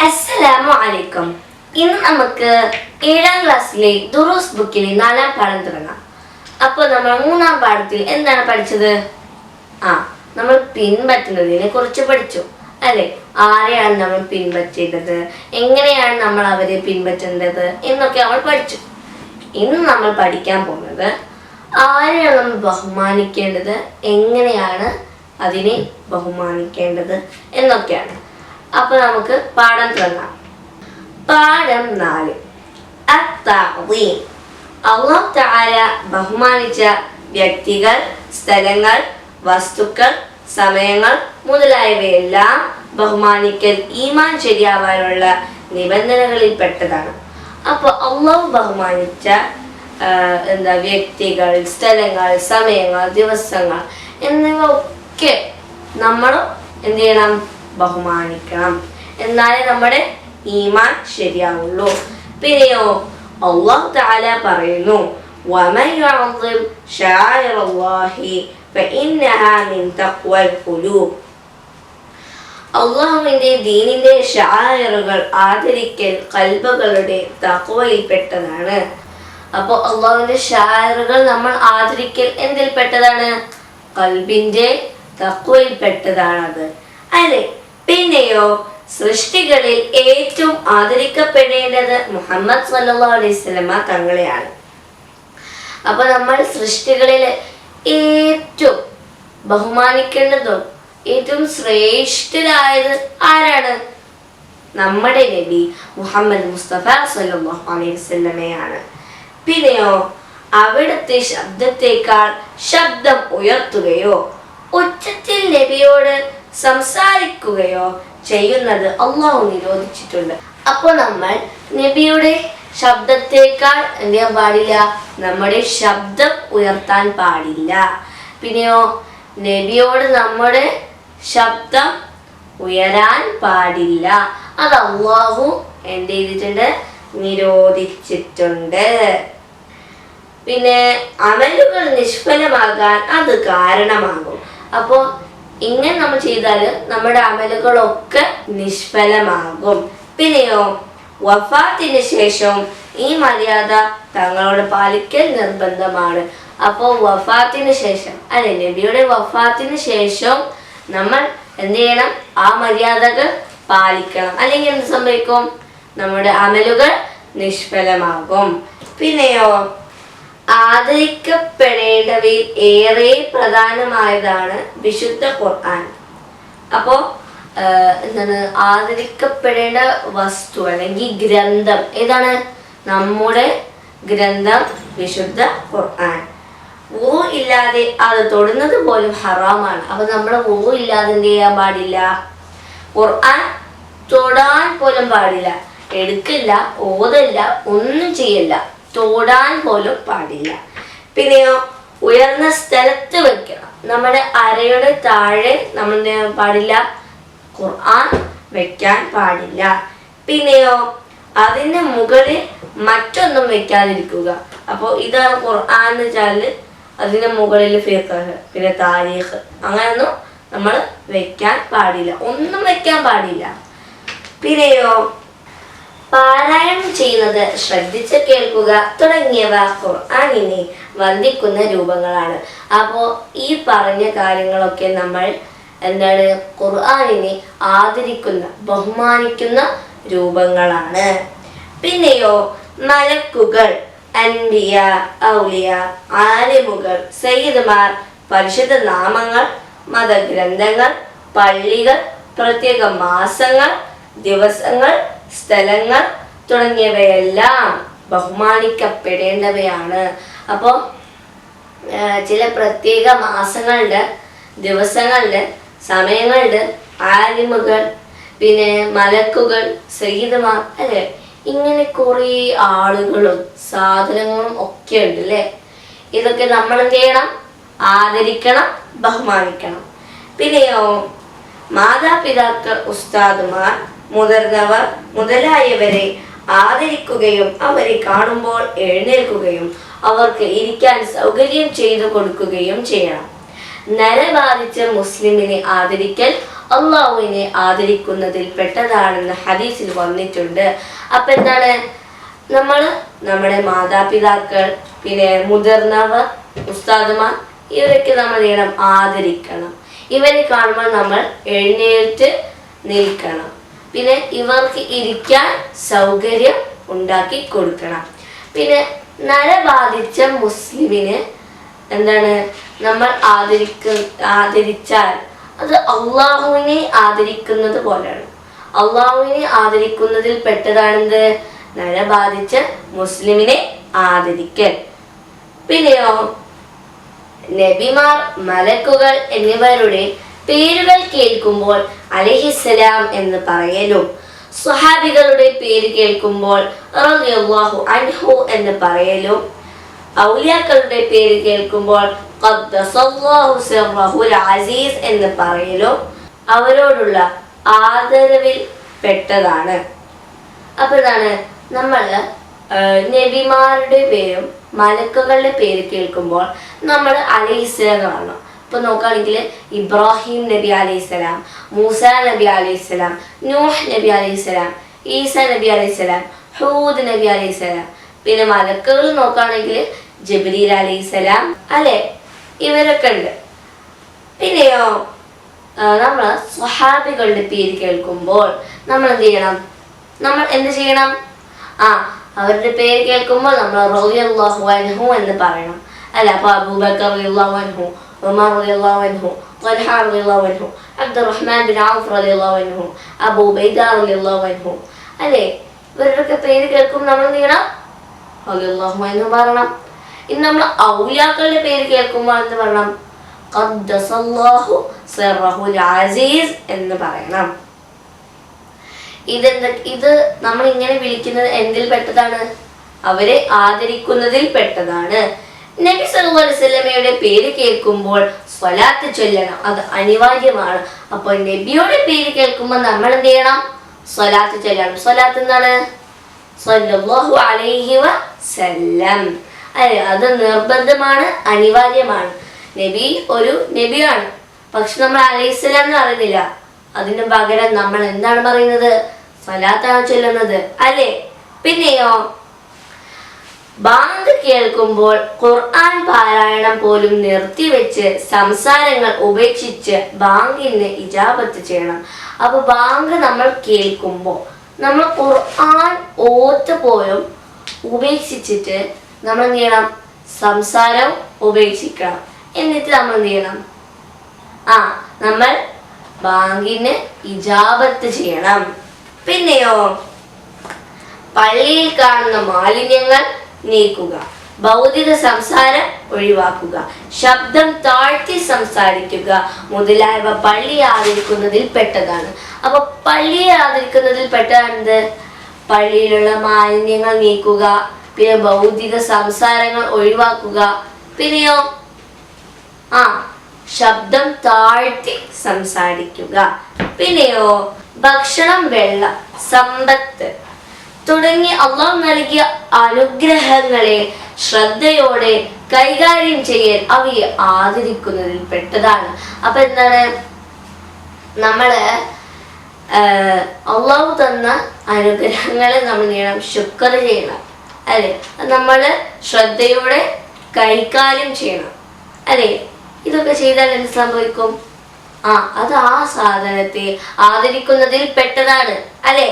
അസ്സലാമു അലൈക്കും. ഇന്ന് നമുക്ക് 7ാം ക്ലാസ്സിലെ ദുറൂസ് ബുക്കിലെ 4ാം പാഠം തുടങ്ങാം. അപ്പോൾ നമ്മൾ 3ാം പാഠത്തിൽ എന്താണ് പഠിച്ചത്? നമ്മൾ പിൻപറ്റുന്നതിനെ കുറിച്ച് പഠിച്ചു അല്ലെ? ആരെയാണ് നമ്മൾ പിൻപറ്റേണ്ടത്, എങ്ങനെയാണ് നമ്മൾ അവരെ പിൻപറ്റേണ്ടത് എന്നൊക്കെ നമ്മൾ പഠിച്ചു. ഇന്ന് നമ്മൾ പഠിക്കാൻ പോകുന്നത് ആരെയാണ് നമ്മൾ ബഹുമാനിക്കേണ്ടത്, എങ്ങനെയാണ് അതിനെ ബഹുമാനിക്കേണ്ടത് എന്നൊക്കെയാണ്. അപ്പൊ നമുക്ക് പാഠം തുടങ്ങാം. പാഠം 4. അത്തഅദീം. അല്ലാഹു തആല ബഹുമാനിച്ച വ്യക്തികൾ, സ്ഥലങ്ങൾ, വസ്തുക്കൾ, സമയങ്ങൾ മുതലായവയെല്ലാം ബഹുമാനിക്കൽ ഈമാൻ ശരിയാവാനുള്ള നിബന്ധനകളിൽ പെട്ടതാണ്. അപ്പോൾ അല്ലാഹു ബഹുമാനിച്ച വ്യക്തികൾ, സ്ഥലങ്ങൾ, സമയങ്ങൾ, ദിവസങ്ങൾ എന്നിവ ഒക്കെ നമ്മളും എന്ത് ചെയ്യണം? ബഹുമാനിക്കണം. എന്നാലേ നമ്മുടെ ഈമാൻ ശരിയാവുള്ളൂ. പിന്നെയോ അല്ലാഹു തആല പറയുന്നു, വമൻ യുഅദ്ദിം ശആയിറല്ലാഹി ഫഇന്നഹാ മിൻ തഖ്വൽ ഖുലൂബ്. അല്ലാഹുവിന്റെ ദീനിന്റെ ശആയിറുകൾ ആദരിക്കൽ ഖൽബുകളുടെ തഖ്വയിൽപ്പെട്ടതാണ്. അപ്പോൾ അല്ലാഹുവിന്റെ ശആയിറുകൾ നമ്മൾ ആദരിക്കൽ എന്തിൽപ്പെട്ടതാണ്? ഖൽബിന്റെ തഖ്വയിൽപ്പെട്ടതാണത് അല്ലേ? പിന്നെയോ സൃഷ്ടികളിൽ ഏറ്റവും ആദരിക്കപ്പെടേണ്ടത് മുഹമ്മദ് സ്വല്ലല്ലാഹു അലൈഹി വസല്ലമ തങ്ങളെയാണ്. അപ്പൊ നമ്മൾ സൃഷ്ടികളിൽ ഏറ്റവും ബഹുമാനിക്കേണ്ടതും ഏറ്റവും ശ്രേഷ്ഠരായത് ആരാണ്? നമ്മുടെ നബി മുഹമ്മദ് മുസ്തഫ സ്വല്ലല്ലാഹു അലൈഹി വസല്ലമയാണ്. പിന്നെയോ അവിടുത്തെ ശബ്ദത്തേക്കാൾ ശബ്ദം ഉയർത്തുകയോ ഉച്ചത്തിൽ നബിയോട് സംസാരിക്കുകയോ ചെയ്യുന്നത് അള്ളാഹു നിരോധിച്ചിട്ടുണ്ട്. അപ്പോൾ നമ്മൾ നബിയുടെ ശബ്ദത്തേക്കാൾ എന്ത് ചെയ്യാൻ പാടില്ല? നമ്മുടെ ശബ്ദം ഉയർത്താൻ പാടില്ല. പിന്നെയോ നബിയോട് നമ്മുടെ ശബ്ദം ഉയരാൻ പാടില്ല. അത് അള്ളാഹു എന്ത് ചെയ്തിട്ടുണ്ട്? നിരോധിച്ചിട്ടുണ്ട്. പിന്നെ അമലുകൾ നിഷ്ഫലമാകാൻ അത് കാരണമാകും. അപ്പോൾ ഇങ്ങനെ നമ്മൾ ചെയ്താൽ നമ്മുടെ അമലുകളൊക്കെ നിഷ്ഫലമാകും. പിന്നെയോ വഫാത്തിന് ശേഷം ഈ മര്യാദ തങ്ങളോട് പാലിക്കൽ നിർബന്ധമാണ്. അപ്പോൾ വഫാത്തിന് ശേഷം അല്ലെ, നബിയുടെ വഫാത്തിന് ശേഷം നമ്മൾ എന്ത് ചെയ്യണം? ആ മര്യാദകൾ പാലിക്കണം. അല്ലെങ്കിൽ എന്ത് സംഭവിക്കും? നമ്മുടെ അമലുകൾ നിഷ്ഫലമാകും. പിന്നെയോ ആദരിക്കപ്പെടേണ്ടവയിൽ ഏറെ പ്രധാനമായതാണ് വിശുദ്ധ ഖുർആൻ. അപ്പോൾ എന്താണ് ആദരിക്കപ്പെടേണ്ട വസ്തു അല്ലെങ്കിൽ ഗ്രന്ഥം ഏതാണ്? നമ്മുടെ ഗ്രന്ഥം വിശുദ്ധ ഖുർആൻ. വുളു ഇല്ലാതെ അത് തൊടുന്നത് പോലും ഹറാമാണ്. അപ്പൊ നമ്മൾ വുളു ഇല്ലാതെ എന്ത് ചെയ്യാൻ പാടില്ല? ഖുർആൻ തൊടാൻ പോലും പാടില്ല. എടുക്കില്ല, ഓതല്ല, ഒന്നും ചെയ്യില്ല, തൊടാൻ പോലും പാടില്ല. പിന്നെയോ ഉയർന്ന സ്ഥലത്ത് വെക്കണം. നമ്മുടെ അരയുടെ താഴെ നമ്മൾ പാടില്ല, ഖുർആൻ വെക്കാൻ പാടില്ല. പിന്നെയോ അതിന്റെ മുകളിൽ മറ്റൊന്നും വെക്കാതിരിക്കുക. അപ്പോൾ ഇതാണ് ഖുർആൻ എന്ന് വെച്ചാൽ അതിന്റെ മുകളിൽ ഫിഖ്, പിന്നെ താരീഖ്, അങ്ങനെയൊന്നും നമ്മൾ വെക്കാൻ പാടില്ല, ഒന്നും വെക്കാൻ പാടില്ല. പിന്നെയോ പാരായണം ചെയ്യുന്നത് ശ്രദ്ധിച്ച് കേൾക്കുക തുടങ്ങിയവ ഖുർആനിനെ വന്ദിക്കുന്ന രൂപങ്ങളാണ്. അപ്പോൾ ഈ പറഞ്ഞ കാര്യങ്ങളൊക്കെ നമ്മൾ എന്താണ്? ഖുർആനിനെ ആദരിക്കുന്ന, ബഹുമാനിക്കുന്ന രൂപങ്ങളാണ്. പിന്നെയോ മലക്കുകൾ, അൻബിയ, ഔലിയ, ആലിമുകൾ, സയ്യിദുമാർ, പരിശുദ്ധ നാമങ്ങൾ, മതഗ്രന്ഥങ്ങൾ, പള്ളികൾ, പ്രത്യേക മാസങ്ങൾ, ദിവസങ്ങൾ, സ്ഥലങ്ങൾ തുടങ്ങിയവയെല്ലാം ബഹുമാനിക്കപ്പെടേണ്ടവയാണ്. അപ്പോൾ ചില പ്രത്യേക മാസങ്ങളുണ്ട്, ദിവസങ്ങളുണ്ട്, സമയങ്ങളുണ്ട്, ആലിമുകൾ, പിന്നെ മലക്കുകൾ, സയ്യിദുമാർ അല്ലെ, ഇങ്ങനെ കുറേ ആളുകളും സാധനങ്ങളും ഒക്കെ ഉണ്ട് അല്ലേ? ഇതൊക്കെ നമ്മൾ എന്ത് ചെയ്യണം? ആദരിക്കണം, ബഹുമാനിക്കണം. പിന്നെയോ മാതാപിതാക്കൾ, ഉസ്താദുമാർ, മുതിർന്നവർ മുതലായവരെ ആദരിക്കുകയും അവരെ കാണുമ്പോൾ എഴുന്നേൽക്കുകയും അവർക്ക് ഇരിക്കാൻ സൗകര്യം ചെയ്തു കൊടുക്കുകയും ചെയ്യണം. നരബാധിച്ച മുസ്ലിമിനെ ആദരിക്കൽ അള്ളാഹുവിനെ ആദരിക്കുന്നതിൽ പെട്ടതാണെന്ന് ഹദീസിൽ വന്നിട്ടുണ്ട്. അപ്പൊ എന്താണ്, നമ്മൾ നമ്മുടെ മാതാപിതാക്കൾ, പിന്നെ മുതിർന്നവർ, ഉസ്താദുമാർ, ഇവരൊക്കെ നമ്മൾ ചെയ്യണം, ആദരിക്കണം. ഇവരെ കാണുമ്പോൾ നമ്മൾ എഴുന്നേറ്റ് നിൽക്കണം. പിന്നെ ഇവർക്ക് ഇരിക്കാൻ സൗകര്യം ഉണ്ടാക്കി കൊടുക്കണം. പിന്നെ നരബാധിച്ച മുസ്ലിമിന് എന്താണ്, നമ്മൾ ആദരിച്ചാൽ അത് അള്ളാഹുവിനെ ആദരിക്കുന്നത് പോലെയാണ്. അള്ളാഹുവിനെ ആദരിക്കുന്നതിൽ പെട്ടതാണെന്ത്, നരബാധിച്ച മുസ്ലിമിനെ ആദരിക്കൽ. പിന്നെയോ നബിമാർ, മലക്കുകൾ എന്നിവരുടെ പേരുകൾ കേൾക്കുമ്പോൾ അലൈഹിസ്സലാം എന്ന് പറയലും, സ്വഹാബികളുടെ പേര് കേൾക്കുമ്പോൾ റളിയല്ലാഹു അൻഹു എന്ന് പറയലും, ഔലിയാക്കളുടെ പേര് കേൾക്കുമ്പോൾ ഖദ്ദസല്ലാഹു സിർറഹുൽ അസീസ് എന്ന് പറയലും അവരോടുള്ള ആദരവിൽ പെട്ടതാണ്. അപ്പോൾ ഇതാണ് നമ്മൾ നബിമാരുടെ പേരും മലക്കുകളുടെ പേര് കേൾക്കുമ്പോൾ നമ്മൾ അലൈഹിസ്സലാം കാണണം. ഇപ്പൊ നോക്കുകയാണെങ്കിൽ ഇബ്രാഹിം നബി അലൈഹിസ്സലാം, മൂസ നബി അലൈഹിസ്സലാം, നൂഹ് നബി അലൈഹിസ്സലാം, ഈസ നബി അലൈഹിസ്സലാം, ഹൂദ് നബി അലൈഹിസ്സലാം. പിന്നെ മലക്കുകൾ നോക്കുകയാണെങ്കിൽ ജിബ്രീൽ അലൈഹിസ്സലാം, അല്ലെ, ഇവരൊക്കെ ഉണ്ട്. പിന്നെയോ നമ്മൾ സ്വഹാബികളുടെ പേര് കേൾക്കുമ്പോൾ നമ്മൾ എന്ത് ചെയ്യണം? അവരുടെ പേര് കേൾക്കുമ്പോൾ നമ്മൾ റളിയല്ലാഹു അൻഹു എന്ന് പറയണം, അല്ല. അപ്പൊ അബൂബക്കർ റളിയല്ലാഹു അൻഹു, ഉമർ റളിയല്ലാഹു അൻഹു, ത്വൽഹ റളിയല്ലാഹു അൻഹു, അബ്ദുറഹ്മാൻ ബിൻ ഔഫ് റളിയല്ലാഹു അൻഹു, അബൂ ഉബൈദ റളിയല്ലാഹു അൻഹു, അല്ലേ. ഇവരുടെയൊക്കെ പേര് കേൾക്കുമ്പോൾ നമ്മൾ എന്ത് ചെയ്യണം? റളിയല്ലാഹു അൻഹു പറയണം. ഇനി നമ്മൾ ഔലിയാക്കളുടെ പേര് കേൾക്കുമ്പോൾ എന്ത് പറയണം? ഖദ്ദസല്ലാഹു സിർറഹുൽ അസീസ് എന്ന് പറയണം. ഇത് നമ്മൾ ഇങ്ങനെ വിളിക്കുന്നത് എന്തിൽ പെട്ടതാണ്? അവരെ ആദരിക്കുന്നതിൽ പെട്ടതാണ്. നബി സല്ലല്ലാഹു അലൈഹി വസല്ലമയുടെ പേര് കേൾക്കുമ്പോൾ സ്വലാത്ത് ചൊല്ലണം, അത് അനിവാര്യമാണ്. അപ്പോൾ നബിയുടെ പേര് കേൾക്കുമ്പോൾ നമ്മൾ എന്ത് ചെയ്യണം? സ്വലാത്ത് ചൊല്ലണം. സ്വലാത്ത് എന്താണ്? സ്വല്ലല്ലാഹു അലൈഹി വസല്ലം, അല്ലെ. അത് നിർബന്ധമാണ്, അനിവാര്യമാണ്. നബി ഒരു നബിയാണ്, പക്ഷെ നമ്മൾ അലൈഹിസ്സലാം എന്ന് പറയുന്നില്ല. അതിന് പകരം നമ്മൾ എന്താണ് പറയുന്നത്? സ്വലാത്താണ് ചൊല്ലുന്നത്, അല്ലേ. പിന്നെയോ ബാങ്ക് കേൾക്കുമ്പോൾ ഖുർആൻ പാരായണം പോലും നിർത്തിവെച്ച് സംസാരങ്ങൾ ഉപേക്ഷിച്ച് ബാങ്കിന് ഇജാബത്ത് ചെയ്യണം. അപ്പൊ ബാങ്ക് നമ്മൾ കേൾക്കുമ്പോൾ നമ്മൾ ഖുർആൻ ഓത്ത് പോലും ഉപേക്ഷിച്ചിട്ട് നമ്മൾ എന്ത് ചെയ്യണം? സംസാരം ഉപേക്ഷിക്കണം. എന്നിട്ട് നമ്മൾ എന്ത് ചെയ്യണം? നമ്മൾ ബാങ്കിന് ഇജാബത്ത് ചെയ്യണം. പിന്നെയോ പള്ളിയിൽ കാണുന്ന മാലിന്യങ്ങൾ നീക്കുക, ഭൗതിക സംസാരം ഒഴിവാക്കുക, ശബ്ദം താഴ്ത്തി സംസാരിക്കുക മുതലായവ പള്ളിയെ ആദരിക്കുന്നതിൽ പെട്ടതാണ്. അപ്പൊ പള്ളിയെ ആദരിക്കുന്നതിൽ പെട്ടതാണെന്ത്? പള്ളിയിലുള്ള മാലിന്യങ്ങൾ നീക്കുക, പിന്നെ ഭൗതിക സംസാരങ്ങൾ ഒഴിവാക്കുക, പിന്നെയോ ശബ്ദം താഴ്ത്തി സംസാരിക്കുക, പിന്നെയോ ഭക്ഷണം, വെള്ളം, സമ്പത്ത് തുടങ്ങി അള്ളാഹു നൽകിയ അനുഗ്രഹങ്ങളെ ശ്രദ്ധയോടെ കൈകാര്യം ചെയ്യൽ അവയെ ആദരിക്കുന്നതിൽ പെട്ടതാണ്. അപ്പൊ എന്താണ്, നമ്മള് അള്ളാഹു തന്ന അനുഗ്രഹങ്ങളെ നമ്മൾ ചെയ്യണം, ശുക്ർ ചെയ്യണം, അല്ലെ. നമ്മള് ശ്രദ്ധയോടെ കൈകാര്യം ചെയ്യണം, അല്ലെ. ഇതൊക്കെ ചെയ്താൽ എന്ത് സംഭവിക്കും? അത് ആ സാധനത്തെ ആദരിക്കുന്നതിൽ പെട്ടതാണ്, അല്ലെ.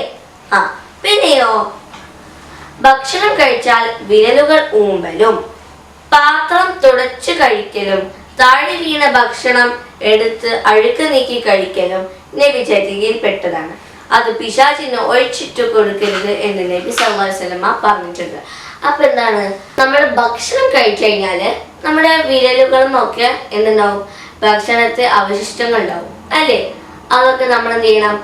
പിന്നെയോ ഭക്ഷണം കഴിച്ചാൽ വിരലുകൾ ഊമ്പലും പാത്രം തുടച്ചു കഴിക്കലും താഴെ വീണ ഭക്ഷണം എടുത്ത് അഴുക്ക് നീക്കി കഴിക്കലും നബിചര്യയിൽ പെട്ടതാണ്. അത് പിശാചിന് ഒഴിച്ചിട്ട് കൊടുക്കരുത് എന്ന് നബി സല്ലല്ലാഹു അലൈഹി വസല്ലമ പറഞ്ഞിട്ടുണ്ട്. അപ്പൊ എന്താണ്, നമ്മൾ ഭക്ഷണം കഴിച്ചു കഴിഞ്ഞാല് നമ്മുടെ വിരലുകളും ഒക്കെ എന്തുണ്ടാവും? ഭക്ഷണത്തെ അവശിഷ്ടങ്ങൾ ഉണ്ടാവും, അല്ലേ. അതൊക്കെ നമ്മൾ എന്ത് ചെയ്യണം?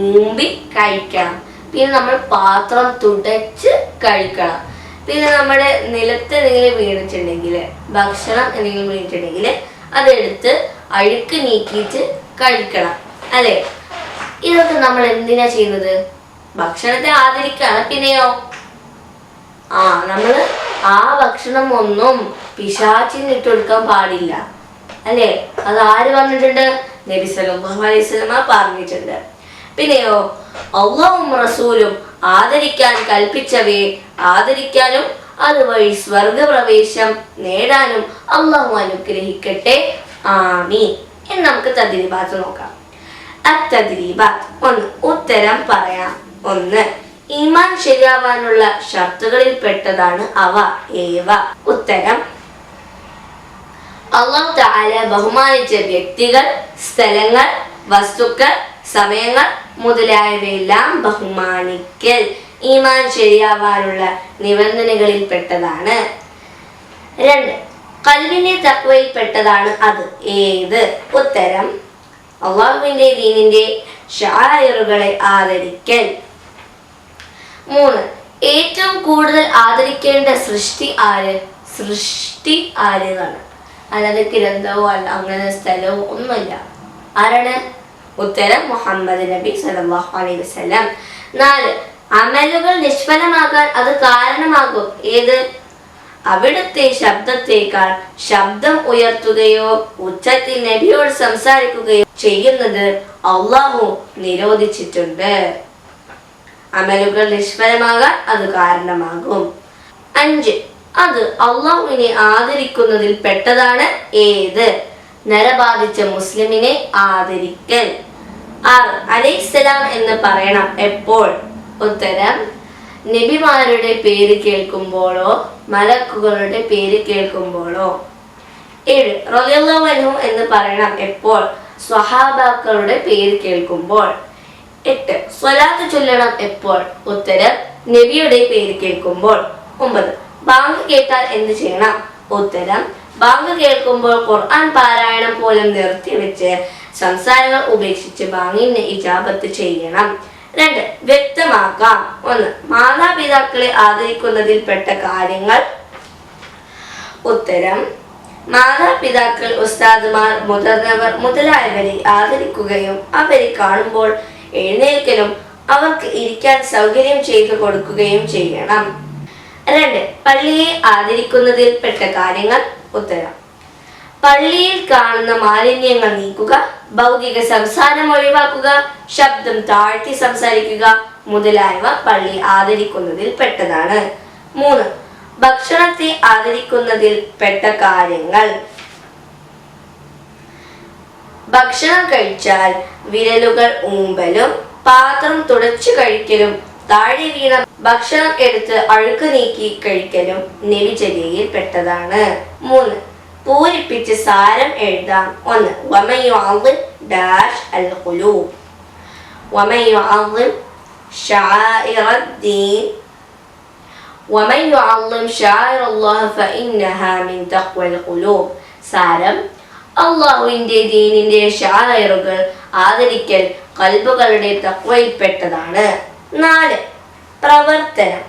ഊമ്പി കഴിക്കണം. പിന്നെ നമ്മൾ പാത്രം തുടച്ച് കഴിക്കണം. പിന്നെ നമ്മുടെ നിലത്ത് എന്തെങ്കിലും വീണിട്ടുണ്ടെങ്കിൽ, ഭക്ഷണം എന്തെങ്കിലും വീണിട്ടുണ്ടെങ്കിൽ അതെടുത്ത് അഴുക്ക് നീക്കിയിട്ട് കഴിക്കണം, അല്ലേ. ഇതൊക്കെ നമ്മൾ എന്തിനാ ചെയ്യുന്നത്? ഭക്ഷണത്തെ ആദരിക്കാണ്. പിന്നെയോ നമ്മള് ആ ഭക്ഷണം ഒന്നും പിശാചിന് ഇട്ട് കൊടുക്കാൻ പാടില്ല, അല്ലേ. അത് ആര് പറഞ്ഞിട്ടുണ്ട്? നബി സല്ലല്ലാഹു അലൈഹി വസല്ലമ പറഞ്ഞിട്ടുണ്ട്. പിന്നെയോ അല്ലാഹുവും റസൂലും ആദരിക്കാൻ കൽപ്പിച്ചവയെ ആദരിക്കാനും അതുവഴി സ്വർഗപ്രവേശം നേടാനും അല്ലാഹു അനുഗ്രഹിക്കട്ടെ. ആമീൻ. ഇനി നമുക്ക് തദ്രീബാത്ത് നോക്കാം. അത്തദ്രീബാത്ത്. 1. ഉത്തരം പറയാം. 1. ഈമാൻ ശരിയാവാനുള്ള ഷർത്തുകളിൽ പെട്ടതാണ് അവ ഏവ. ഉത്തരം: അല്ലാഹു തആല ബഹുമാനിച്ച വ്യക്തികൾ, സ്ഥലങ്ങൾ, വസ്തുക്കൾ, സമയങ്ങൾ മുതലായവയെല്ലാം ബഹുമാനിക്കൽ ഈമാൻ ശരിയാവാനുള്ള നിബന്ധനകളിൽ പെട്ടതാണ്. 2. ഖൽബിന്റെ തഖ്വയിൽ പെട്ടതാണ് അത് ഏത്. ഉത്തരം: അല്ലാഹുവിന്റെ ദീനിന്റെ ശഅയറുകളെ ആദരിക്കൽ. 3. ഏറ്റവും കൂടുതൽ ആദരിക്കേണ്ട സൃഷ്ടി ആര് എന്നാണ്. അല്ലാതെ ഗ്രന്ഥവോ അല്ല അങ്ങനെ സ്ഥലവോ ഒന്നുമില്ല. ആരാണ്? ഉത്തരം: മുഹമ്മദ് നബി സല്ലല്ലാഹു അലൈഹി വസല്ലം. 4. അമലുകൾ നിഷ്ഫലമാകാൻ അത് കാരണമാകും ഏത്? അവിടുത്തെ ശബ്ദത്തേക്കാൾ ശബ്ദം ഉയർത്തുകയോ ഉച്ചത്തിൽ നബിയോട് സംസാരിക്കുകയോ ചെയ്യുന്നത് അല്ലാഹു നിരോധിച്ചിട്ടുണ്ട്. അമലുകൾ നിഷ്ഫലമാകാൻ അത് കാരണമാകും. 5. അത് അല്ലാഹുവിനെ ആദരിക്കുന്നതിൽ പെട്ടതാണ് ഏത്? നരബാധിച്ച മുസ്ലിമിനെ ആദരിക്കൽ. 6. അലൈഹിസ്സലാം എന്ന് പറയണം എപ്പോൾ? ഉത്തരം: നബിമാരുടെ പേര് കേൾക്കുമ്പോഴോ മലക്കുകളുടെ പേര് കേൾക്കുമ്പോഴോ. 7. റളിയല്ലാഹു അൻഹു എന്ന് പറയണം എപ്പോൾ? സ്വഹാബാക്കളുടെ പേര് കേൾക്കുമ്പോൾ. 8. സ്വലാത്ത് ചൊല്ലണം എപ്പോൾ? ഉത്തരം: നബിയുടെ പേര് കേൾക്കുമ്പോൾ. 9. ബാങ്ക് കേട്ടാൽ എന്ത് ചെയ്യണം? ഉത്തരം: ബാങ്ക് കേൾക്കുമ്പോൾ ഖുർആൻ പാരായണം പോലും നിർത്തിവെച്ച് സംസാരങ്ങൾ ഉപേക്ഷിച്ച് ബാങ്കിന് ഇജാബത്ത് ചെയ്യണം. 2. വ്യക്തമാക്കാം. 1. മാതാപിതാക്കളെ ആദരിക്കുന്നതിൽ പെട്ട കാര്യങ്ങൾ. ഉത്തരം: മാതാപിതാക്കൾ, ഉസ്താദുമാർ, മുതിർന്നവർ മുതലായവരെ ആദരിക്കുകയും അവരെ കാണുമ്പോൾ എഴുന്നേൽക്കലും അവർക്ക് ഇരിക്കാൻ സൗകര്യം ചെയ്തു കൊടുക്കുകയും ചെയ്യണം. 2. പള്ളിയെ ആദരിക്കുന്നതിൽ പെട്ട കാര്യങ്ങൾ. ഉത്തരം: പള്ളിയിൽ കാണുന്ന മാലിന്യങ്ങൾ നീക്കുക, ഭൗതിക സംസാരം ഒഴിവാക്കുക, ശബ്ദം താഴ്ത്തി സംസാരിക്കുക മുതലായവ പള്ളി ആദരിക്കുന്നതിൽ പെട്ടതാണ്. 3. ഭക്ഷണത്തെ ആദരിക്കുന്നതിൽ പെട്ട കാര്യങ്ങൾ. ഭക്ഷണം കഴിച്ചാൽ വിരലുകൾ ഊമ്പലും പാത്രം തുടച്ചു കഴിക്കലും താഴെ വീണ ഭക്ഷണം എടുത്ത് അഴുക്ക് നീക്കി കഴിക്കലും നബിചര്യയിൽ പെട്ടതാണ്. 3. പൂരിപ്പിച്ച് സാരം എഴുതാം. 1. വമൻ യുഅദ്ദിം ഡാഷ് അൽ ഖുലൂബ്. വമൻ യുഅദ്ദിം ശആഇറദ്ദീൻ. വമൻ യുഅദ്ദിം ശആഇറല്ലാഹി ഫഇന്നഹാ മിൻ തഖ്വൽ ഖുലൂബ്. സാരം: അല്ലാഹുവിന്റെ ദീനിന്റെ ശആഇറുകൾ ആദരിക്കൽ ഖൽബുകളുടെ തഖ്വയിൽപ്പെട്ടതാണ്. 4. പ്രവർത്തനം.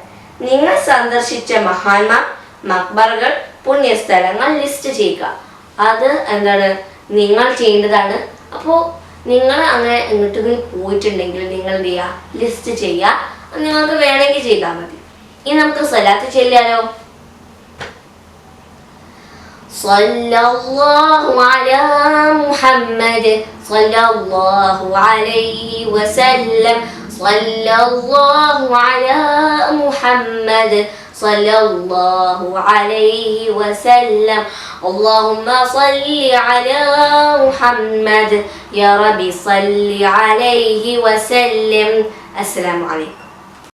നിങ്ങൾ സന്ദർശിച്ച മഹാന്മാർ, മക്ബറകൾ, പുണ്യസ്ഥലങ്ങൾ ലിസ്റ്റ് ചെയ്യുക. അത് എന്താണ്? നിങ്ങൾ ചെയ്യേണ്ടതാണ്. അപ്പോൾ നിങ്ങൾ അങ്ങനെ എങ്ങോട്ടെങ്കിലും പോയിട്ടുണ്ടെങ്കിൽ നിങ്ങൾ എന്ത് ചെയ്യുക? ലിസ്റ്റ് ചെയ്യുക. നിങ്ങൾക്ക് വേണമെങ്കിൽ ചെയ്താൽ മതി. ഇനി നമുക്ക് സ്വലാത്ത് ചൊല്ലാലോ. സ്വല്ലല്ലാഹു അലാ മുഹമ്മദ് സ്വല്ലല്ലാഹു അലൈഹി വസല്ലം. സ്വല്ലല്ലാഹു അലാ മുഹമ്മദ് സ്വല്ലല്ലാഹു അലൈഹി വസല്ലം. അല്ലാഹുമ്മ സ്വല്ലി അലാ മുഹമ്മദ് യാ റബ്ബി സ്വല്ലി അലൈഹി വസല്ലം. അസ്സലാമു അലൈക്കും.